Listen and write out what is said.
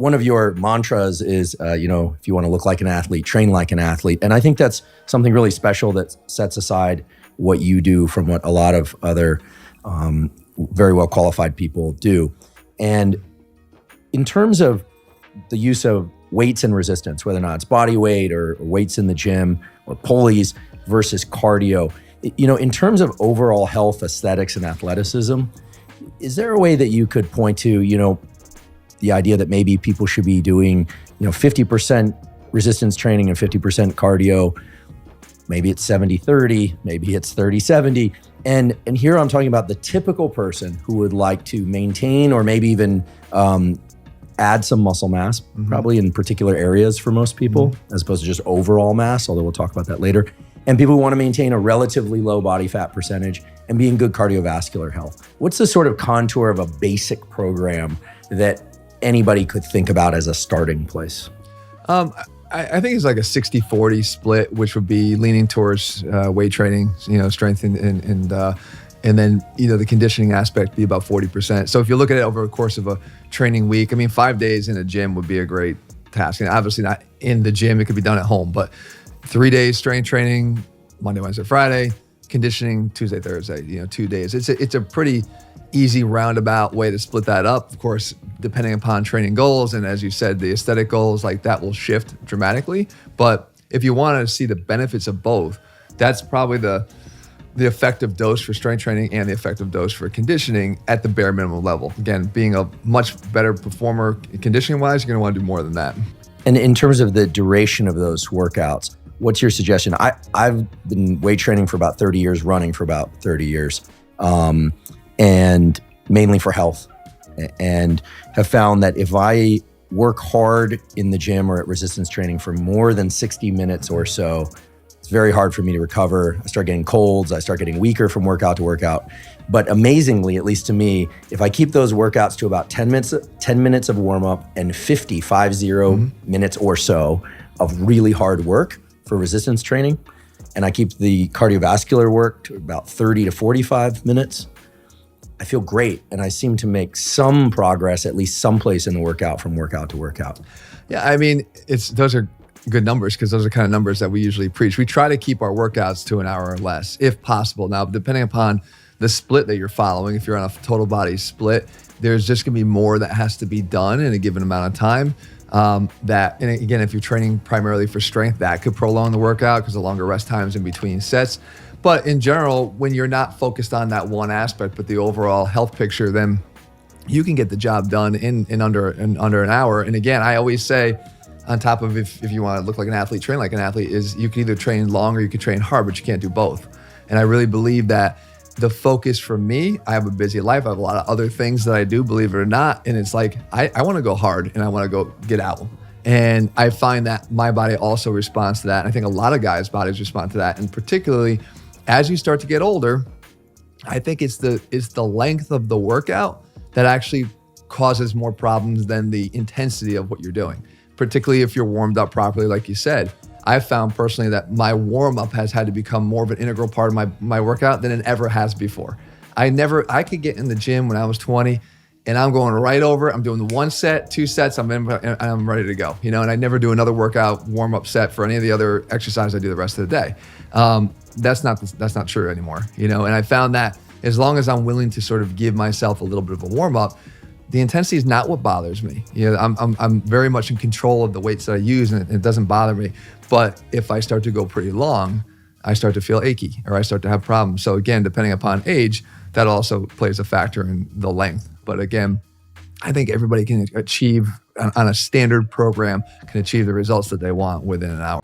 one of your mantras is, if you want to look like an athlete, train like an athlete. And I think that's something really special that sets aside what you do from what a lot of other very well qualified people do. And in terms of the use of weights and resistance, whether or not it's body weight or weights in the gym or pulleys versus cardio, in terms of overall health, aesthetics, and athleticism, is there a way that you could point to, the idea that maybe people should be doing, 50% resistance training and 50% cardio? Maybe it's 70-30, maybe it's 30-70. And here I'm talking about the typical person who would like to maintain or maybe even add some muscle mass, probably in particular areas for most people, as opposed to just overall mass, although we'll talk about that later. And people who want to maintain a relatively low body fat percentage and be in good cardiovascular health. What's the sort of contour of a basic program that anybody could think about as a starting place? I think it's like a 60-40 split, which would be leaning towards weight training, strength and then the conditioning aspect be about 40%. So if you look at it over the course of a training week, 5 days in a gym would be a great task. And obviously not in the gym, it could be done at home, but 3 days strength training, Monday, Wednesday, Friday, conditioning Tuesday, Thursday, 2 days. It's a pretty easy roundabout way to split that up. Of course, depending upon training goals, and as you said, the aesthetic goals, like that will shift dramatically. But if you want to see the benefits of both, that's probably the effective dose for strength training and the effective dose for conditioning at the bare minimum level. Again, being a much better performer conditioning-wise, you're going to want to do more than that. And in terms of the duration of those workouts, what's your suggestion? I've been weight training for about 30 years, running for about 30 years, and mainly for health, and have found that if I work hard in the gym or at resistance training for more than 60 minutes or so, it's very hard for me to recover. I start getting colds. I start getting weaker from workout to workout. But amazingly, at least to me, if I keep those workouts to about 10 minutes of warm up and 50 minutes or so of really hard work for resistance training, and I keep the cardiovascular work to about 30 to 45 minutes, I feel great. And I seem to make some progress, at least someplace in the workout from workout to workout. Yeah, those are good numbers because those are kind of numbers that we usually preach. We try to keep our workouts to an hour or less if possible. Now, depending upon the split that you're following, if you're on a total body split, there's just gonna be more that has to be done in a given amount of time. And again, if you're training primarily for strength, that could prolong the workout because the longer rest times in between sets. But in general, when you're not focused on that one aspect, but the overall health picture, then you can get the job done in under an hour. And again, I always say, on top of if you want to look like an athlete, train like an athlete, is you can either train long or you can train hard, but you can't do both. And I really believe that the focus for me, I have a busy life. I have a lot of other things that I do, believe it or not. And it's like, I want to go hard and I want to go get out. And I find that my body also responds to that. And I think a lot of guys' bodies respond to that. And particularly as you start to get older, I think it's the length of the workout that actually causes more problems than the intensity of what you're doing. Particularly if you're warmed up properly, like you said. I've found personally that my warm up has had to become more of an integral part of my workout than it ever has before. I could get in the gym when I was 20 and I'm going right over, I'm doing the 1 set, 2 sets, I'm ready to go, and I never do another workout warm up set for any of the other exercises I do the rest of the day. That's not true anymore, and I found that as long as I'm willing to sort of give myself a little bit of a warm up, the intensity is not what bothers me. I'm very much in control of the weights that I use and it doesn't bother me. But if I start to go pretty long, I start to feel achy or I start to have problems. So again, depending upon age, that also plays a factor in the length. But again, I think everybody can achieve on a standard program, can achieve the results that they want within an hour.